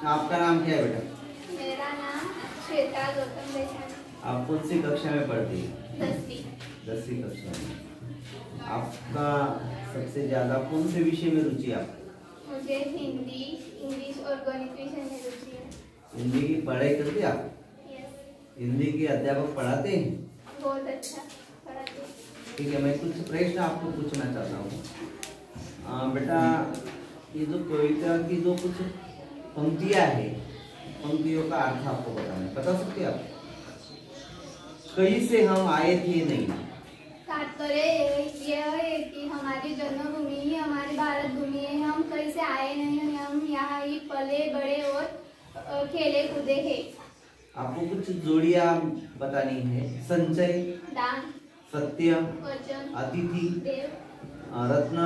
आपका नाम क्या है बेटा? मेरा नाम श्वेता गौतम देसाई। आप कौन सी कक्षा में पढ़ती है? 10वीं कक्षा में। आपका सबसे ज्यादा कौन से विषय में रुचि है आपको? मुझे हिंदी, इंग्लिश और गणित विषय में रुचि है। हिंदी की पढ़ाई करते हैं आप? यस। हिंदी के अध्यापक पढ़ाते हैं? बहुत अच्छा पढ़ाते हैं। ठीक है, मैं कुछ प्रश्न आपको पूछना चाहता हूँ। बेटा, ये जो कविता की जो कुछ पंक्तियाँ है, पंक्तियों का अर्थ आपको बता सकते हैं आप? कहीं से हम आए थे नहीं। तात्पर्य यह है कि हमारी जन्मभूमि ही हमारी भारत भूमि है। हम कहीं से आए नहीं, हम यहाँ ही पले बड़े और खेले कूदे हैं। आपको कुछ जोड़ियाँ बतानी है। संचय, दान, सत्य, वचन, अतिथि, देव, रत्न।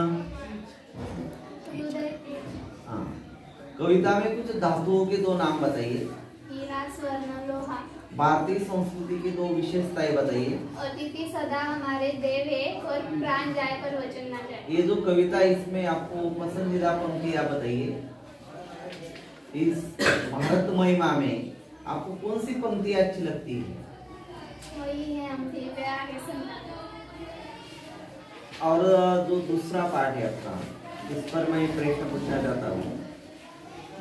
हृदय। हाँ, कविता में कुछ धातुओं के दो नाम बताइए। हीरा, स्वर्ण, लोहा। भारतीय संस्कृति की दो विशेषताएं बताइए। अतिथि सदा हमारे देव है और प्राण जाए पर वचन ना जाए। ये जो कविता, इसमें आपको पसंदीदा पंक्तियां बताइए। इस भारत महिमा में आपको कौन सी पंक्तियां अच्छी लगती है? वही है हम दिव्य आगे संतान। और जो दूसरा पार्ट है आपका, इस पर मैं प्रश्न पूछना चाहता हूँ।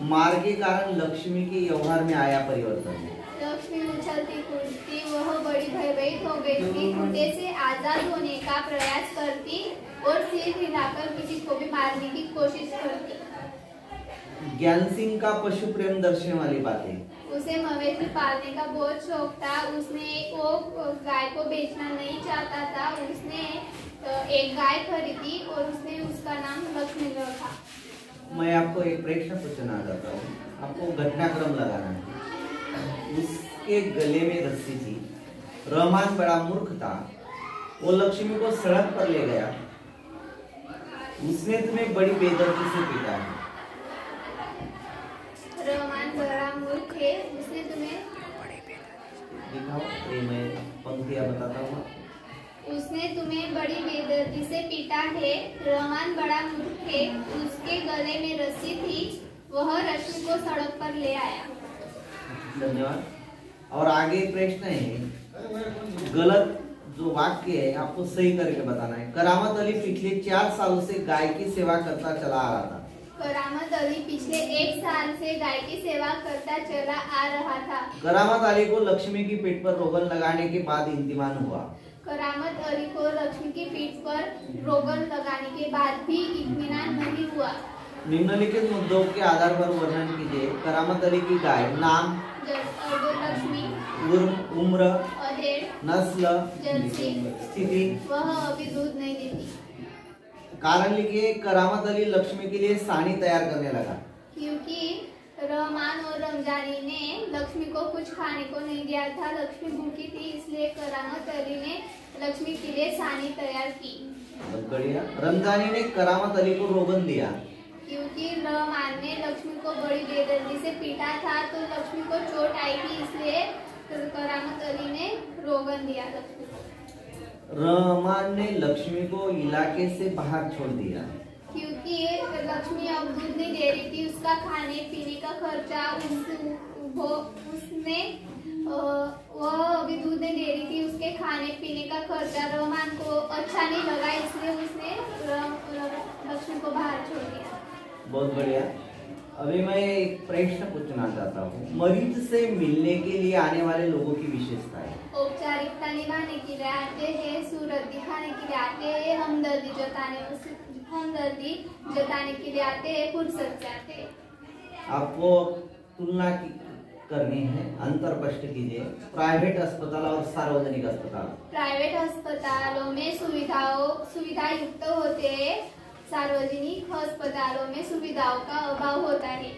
मार के कारण लक्ष्मी के व्यवहार में आया परिवर्तन। लक्ष्मी उछलती कूदती वह बड़ी भयभीत हो गई थी। खूंटे से आजाद होने का प्रयास करती और सिर हिलाकर किसी को भी मारने की कोशिश करती। ज्ञान सिंह का पशु प्रेम दर्शाने वाली बातें। उसे मवेशी पालने का बहुत शौक था। उसने वो गाय को बेचना नहीं चाहता था। उसने एक गाय खरीदी और उसने उसका नाम लक्ष्मी रखा। मैं आपको एक प्रश्न पूछना चाहता हूँ, आपको घटनाक्रम लगाना है। उसके गले में रस्सी थी। रहमान बड़ा मूर्ख था, वो लक्ष्मी को सड़क पर ले गया। उसने तुम्हें बड़ी बेदर्दी से पीटा है। रहमान बड़ा मूर्ख है, उसने तुम्हें दिखाओ, ये मैं पंक्तियां बताता हूँ। उसने तुम्हें बड़ी बेदर्दी से पीटा है। रहमान बड़ा मूर्ख है, उसके गले में रस्सी थी, वह रश्मि को सड़क पर ले आया। धन्यवाद। और आगे प्रश्न है, गलत जो वाक्य है आपको सही करके बताना है। करामत अली पिछले 4 सालों से गाय की सेवा करता चला आ रहा था। करामत अली पिछले 1 साल से गाय की सेवा करता चला आ रहा था। करामत अली को लक्ष्मी की पीठ पर रोगन लगाने के बाद इंतमान हुआ। करामत अली को लक्ष्मी की पीठ पर रोगन लगाने के बाद भी इत्मीनान नहीं हुआ। निम्नलिखित मुद्दों के आधार पर वर्णन कीजिए। करामत अली की गाय, नाम लक्ष्मी, उम्र, अधेड़, नस्ल, जर्सी, स्थिति। वह अभी दूध नहीं देती। कारण लिखिए। करामत अली लक्ष्मी के लिए सानी तैयार करने लगा। क्योंकि रहमान और रमजानी ने लक्ष्मी को कुछ खाने को नहीं दिया था। लक्ष्मी भूखी थी, इसलिए करामत अली ने लक्ष्मी के लिए सानी तैयार की। बहुत बढ़िया। रमजानी ने करामत अली को रोगन दिया। क्योंकि रहमान ने लक्ष्मी को बड़ी बेदर्दी से पीटा था, तो लक्ष्मी को चोट आई थी, इसलिए करामत अली ने रोगन दिया लक्ष्मी को। रहमान ने लक्ष्मी को इलाके से बाहर छोड़ दिया। क्योंकि लक्ष्मी अब दूध नहीं दे रही थी, उसका खाने पीने का खर्चा उसने वह अभी दूध नहीं दे रही थी, उसके खाने पीने का खर्चा रहमान को अच्छा नहीं लगा, इसलिए उसने लक्ष्मी को बाहर छोड़ दिया। बहुत बढ़िया। अभी मैं एक प्रश्न पूछना चाहता हूँ। मरीज से मिलने के लिए आने वाले लोगों की विशेषताएं। औपचारिकता निभाने के लिए आते हैं, सूरत दिखाने के लिए आते हैं, हमदर्दी जताने के लिए आते हैं, फुर्सत से आते हैं। आपको तुलना करनी है, अंतर स्पष्ट कीजिए। प्राइवेट अस्पताल और सार्वजनिक अस्पताल। प्राइवेट अस्पतालों में सुविधा युक्त होते हैं, सार्वजनिक अस्पतालों में सुविधाओं का अभाव होता है।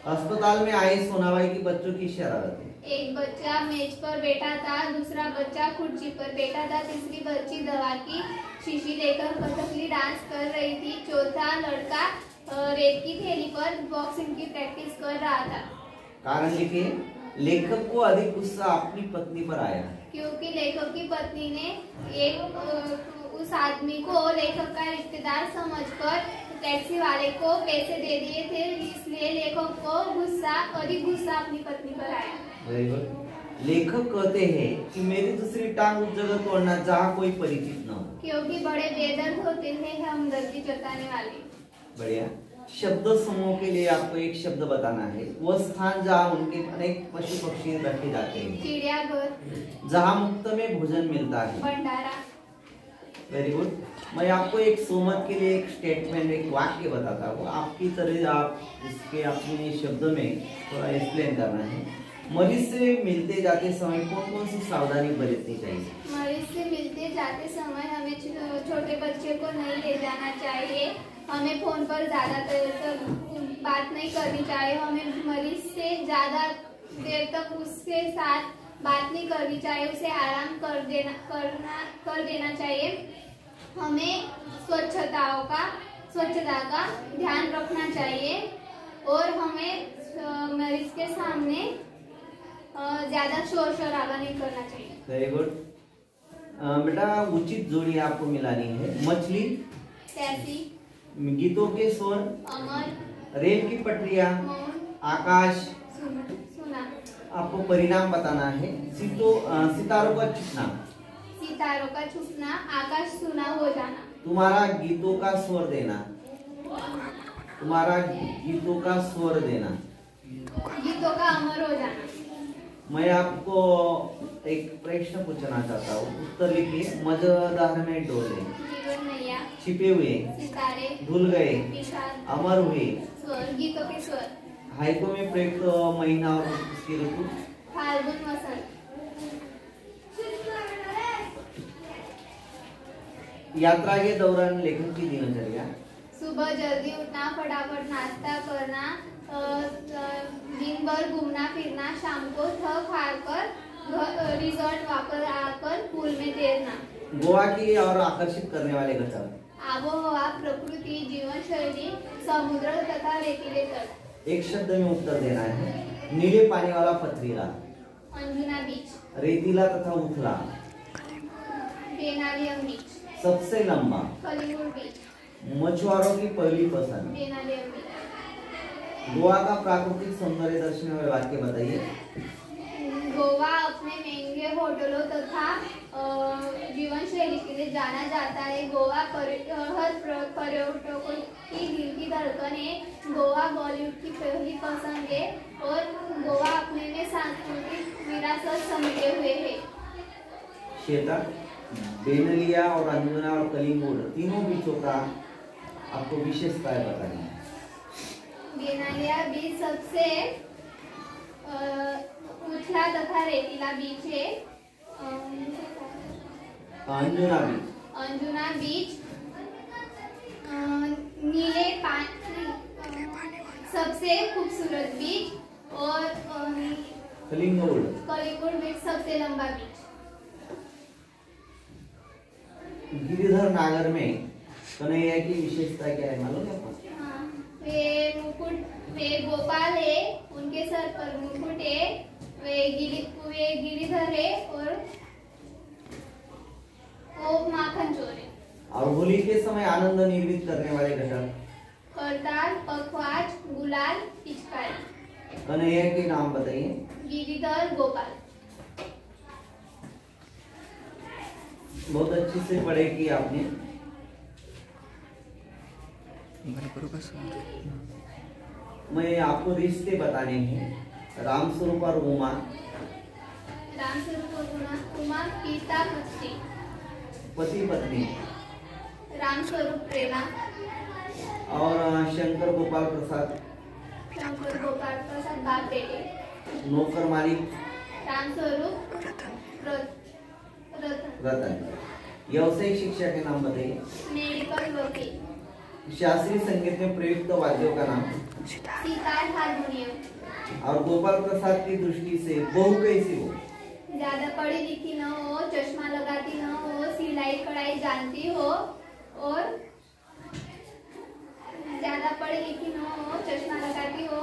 अस्पताल में आई सोनाबाई की बच्चों की शरारत है। एक बच्चा मेज पर बैठा था, दूसरा बच्चा कुर्सी पर बैठा था, तीसरी बच्ची दवा की शीशी लेकर कथकली डांस कर रही थी, चौथा लड़का रेत की थैली पर बॉक्सिंग की प्रैक्टिस कर रहा था। कारण लिखिए। लेखक को अधिक गुस्सा अपनी पत्नी पर आया। क्योंकि लेखक की पत्नी ने उस आदमी को लेखक का रिश्तेदार समझकर टैक्सी वाले को पैसे दे दिए थे, इसलिए लेखक को अधिक गुस्सा अपनी पत्नी पर आया। Very good. लेखक कहते हैं कि मेरी दूसरी टांग उस जगह तोड़ना जहाँ कोई परिचित न हो, क्योंकि बड़े बेदर्द होते हैं हमदर्दी जताने वाले। बढ़िया। शब्द समूह के लिए आपको एक शब्द बताना है। वह स्थान जहाँ उनके अनेक पशु पक्षी रखे जाते हैं। चिड़ियाघर, जहाँ मुफ्त में भोजन मिलता है। भंडारा। Very good. मैं आपको एक सोमत के लिए एक स्टेटमेंट, एक वाक्य बताता हूँ। आपकी तरह आप इसके अपने शब्द में थोड़ा एक्सप्लेन करना है। मरीज से मिलते जाते समय कौन कौन सी सावधानी बरतनी चाहिए? मरीज से मिलते जाते समय हमें छोटे बच्चे को नहीं ले जाना चाहिए। हमें फोन पर ज्यादा देर तक बात नहीं करनी चाहिए। हमें मरीज से ज्यादा देर तक उसके साथ बात नहीं करनी चाहिए। उसे आराम कर देना चाहिए। हमें स्वच्छता का ध्यान रखना चाहिए और हमें मरीज के सामने ज्यादा शोर शराबा नहीं करना चाहिए। Very good. बेटा उचित जोड़ी आपको मिलानी है। मछली, कैसी, गीतों के स्वर, अमर, रेल की पटरियां, मौन, आकाश। सुना। आपको परिणाम बताना है। सितारों का छुपना, सितारों का छुपना, आकाश सुना हो जाना। तुम्हारा गीतों का स्वर देना, तुम्हारा गीतों का स्वर देना, गीतों का अमर हो जाना। मैं आपको एक प्रश्न पूछना चाहता हूँ, उत्तर लिखिए। मजेदार में डोले, जीवन नैया, छिपे हुए, सितारे, भूल गए, विषाद, अमर हुए। स्वर, गीतों के स्वर। हाइको में प्रयुक्त महीना और उसकी ऋतु? फाल्गुन, वसंत। यात्रा के दौरान लेखन की दिनचर्या? सुबह जल्दी उठना, फटाफट नाश्ता करना, दिन भर घूमना फिरना, शाम को थक हार कर रिजॉर्ट वापस आकर पूल में तैरना। गोवा की और आकर्षित करने वाले घटक? आबोहवा, प्रकृति, जीवन शैली, समुद्र तथा रेतीले तट। एक शब्द में उत्तर देना है। नीले पानी वाला पथरीला? अंजुना बीच, रेतीला तथा उथला? बेनालियम बीच, सबसे लंबा? कलिंगुड बीच, मछुआरों की पहली पसंद? बेनालियम बीच। गोवा का प्राकृतिक सौंदर्य दर्शन और वाक्य बताइए। गोवा अपने महंगे होटलों तथा जीवन शैली के लिए जाना जाता है। गोवा हर पर्यटकों की दिल की धड़कन है। गोवा बॉलीवुड की पहली पसंद है और गोवा अपने में सांस्कृतिक विरासत समेटे हुए है। श्वेता, बेनलिया और अंजुना और कलिंगुड तीनों बीचों का आपको विशेषताएं बतानी है। बेनालिया बीच सबसे उथला तथा रेतीला बीच है। अंजुना बीच नीले पानी सबसे खूबसूरत बीच और कलिंगुड बीच सबसे लंबा बीच। गिरिधर नागर में कन्हैया की विशेषता क्या है मालूम है आपको? वे गोपाल है, उनके सर पर मुकुट है, वे गिरिधर है और वो माखन चोर है। और होली के समय आनंद निर्मित करने वाले घटक? करताल, पखवाज, गुलाल, पिचकारी। कन्हैया के नाम बताइए। गिरिधर, गोपाल। बहुत अच्छे से पढ़े कि आपने। मैं आपको रिश्ते बताने हैं। रामस्वरूप और उमा? रामस्वरूप और उमा पिता पुत्री। पति पत्नी? रामस्वरूप प्रेमा और शंकर गोपाल प्रसाद? शंकर गोपाल प्रसाद बाप बेटे। नौकर मालिक? रामस्वरूप रतन। व्यावसायिक शिक्षा के नाम बताइए। मेडिकल वकील। शास्त्रीय संगीत में प्रयुक्त वाद्यों का नाम? सितार, हारमोनियम। और गोपाल प्रसाद की दृष्टि से बहू कैसी हो? ज्यादा पढ़ी लिखी न हो, चश्मा लगाती न हो, सिलाई कढ़ाई जानती हो और ज्यादा पढ़ी लिखी न हो, चश्मा लगाती हो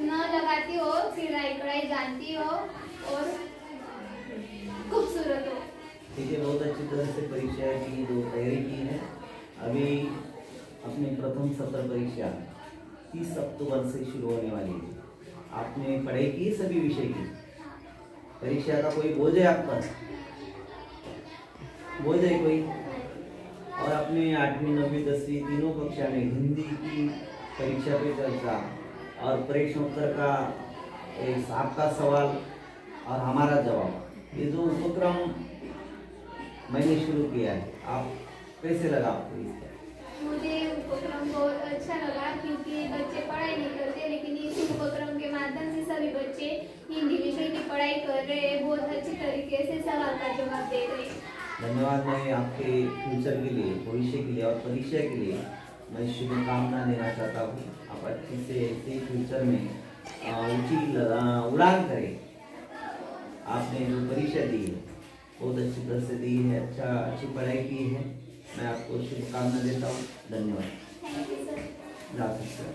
न लगाती हो, सिलाई कढ़ाई जानती हो और खूबसूरत हो। ठीक है, बहुत अच्छी तरह से परीक्षा की जो तैयारी की है। अभी अपनी प्रथम सत्र परीक्षा 30 अक्टूबर से शुरू होने वाली है। आपने पढ़ाई की सभी विषय की? परीक्षा का कोई बोझ है आप पर? बोझ है कोई? और अपने 8वीं 9वीं 10वीं तीनों कक्षा में हिंदी की परीक्षा पे चर्चा और प्रश्नोत्तर का एक आपका सवाल और हमारा जवाब, ये जो उपक्रम मैंने शुरू किया है, आप कैसे लगा आपको इसका? मुझे उपक्रम बहुत अच्छा लगा क्योंकि बच्चे पढ़ाई नहीं करते, लेकिन इस उपक्रम के माध्यम से सभी बच्चे हिंदी विषय की पढ़ाई कर रहे हैं, बहुत अच्छी तरीके से सवाल का जवाब दे रहे हैं। धन्यवाद। मैं आपके फ्यूचर के लिए, भविष्य के लिए और परीक्षा के लिए मैं शुभकामना देना चाहता हूँ। आप अच्छे से ऐसे फ्यूचर में ऊंची उड़ान करें। आपने जो परीक्षा दी है बहुत अच्छी तरह से दी है, अच्छी पढ़ाई की है। मैं आपको शुभकामना देता हूँ। धन्यवाद। Thank you sir. जा सकते हैं।